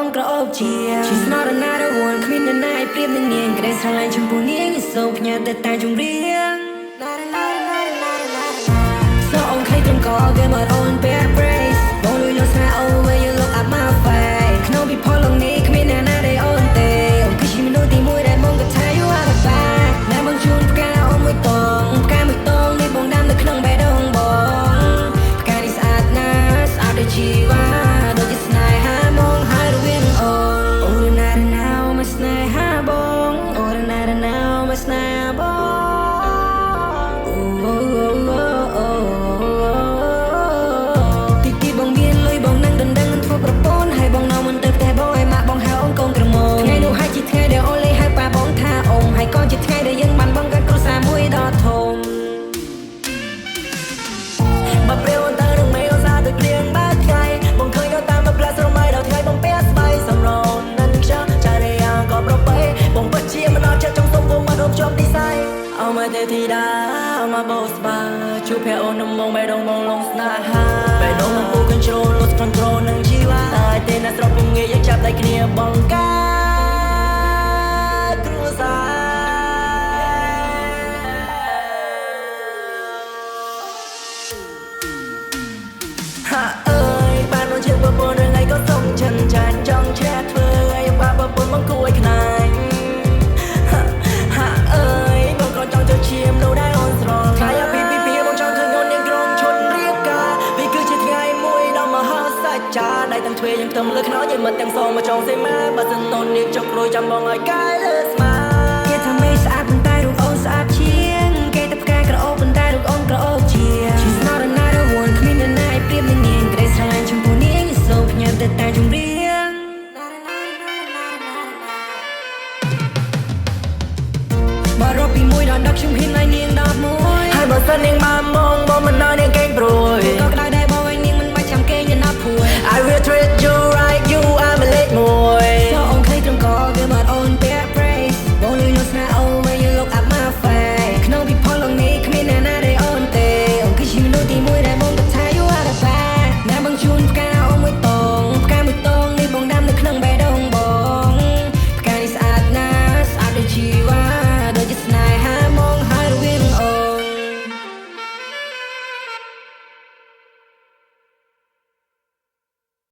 ông cỡ ốp chia She's not another one គ្មានអ្នកណាឲ្យប្រៀបនឹងនាងក្តីស្រឡាញ់ចំពោះនាងសូមផ្ញើតែតែជម្រាបសូមអង្គត្រឹមកគេមកអូន bad praise បងលួយលោកស្នេហ៍ oh when you look at my face ក្នុងពិភពលោកនេះគ្មានអ្នកណាដែលអូនទេអូនគឺជាមនុស្សទីមួយដែលបងក៏ថា you are the best តែបងជូនផ្កាអូនមួយតងផ្កាមួយតងនេះបងដាំនៅក្នុងបេះដូងបងផ្កានេះស្អាតណាស់ស្អាតដូចជីវ៉ាដូចជាស្នេហាមកហើយរវាងអូនអូនណាស់ណាស់មកស្នេហាបងអូនណាស់ណាស់មកស្នេហាបងក៏ជាថ្ងៃដែលយើងបានបង្កើតគ្រួសារមួយដ៏ធំបើព្រាវអន្តរនឹងមេឧស្សាហ៍ដូចព្រៀងបាថ្ងៃបងឃើញក៏តាមមកផ្លាស់ស្រមៃដល់ថ្ងៃបងពាក់ស្បៃសំរងនឹងខ្យល់ចារយាក៏ប្របីបងពិតជាមិនអត់ចិត្តចង់សុំពុំមករួមជាប់ទីស័យអោមកទេធីតាអោមកបោស្បាជួបភ័ក្រអូននឹងមកបេះដូងបងលងស្នេហាបេះដូងបងពូ control lose control នឹងជីវ៉ាតែទេណាស្របពុំងាយយើងចាប់ដៃគ្នាបងកាគ្រួសារអើយបានមកជាប្រពន្ធថ្ងៃក៏សុំចិនចានចង់ឆែធ្វើឲ្យបាប្រពន្ធមកគួយខ្នាញ់អើយបងក៏ចង់ចូលឈាមនោះដែរអូនស្រឡាញ់ថ្ងៃអាពីបងចង់ឃើញអូននាងក្រុមឈុតរៀបការវាគឺជាថ្ងៃមួយដ៏មហាសច្ចាដៃទាំងទ្វេយើងទៅលើខ្នល់យើងមិនទាំងសងមកចង់សេមាបើសិនអូននាងចុកក្រួយចាំបងឲ្យកាយលើស្មាគេថាមេស្អាតប៉ុន្តែរូបអូនស្អាតជាងគេតែផ្កាក្រអូបប៉ុន្តែរូបអូនក្រអូបជា She's not another one គ្មានអ្នកណាឲ្យប្រៀបនឹងនាងក្តីស្រឡាញ់ចំពោះនាងសូមផ្ញើតែតែជម្រាបបើរកពី1ដល់10ខ្ញុំហ៊ានឲ្យនាង11ហើយបើសិននាងបានមកបងមិនឲ្យនាងកេងព្រួយ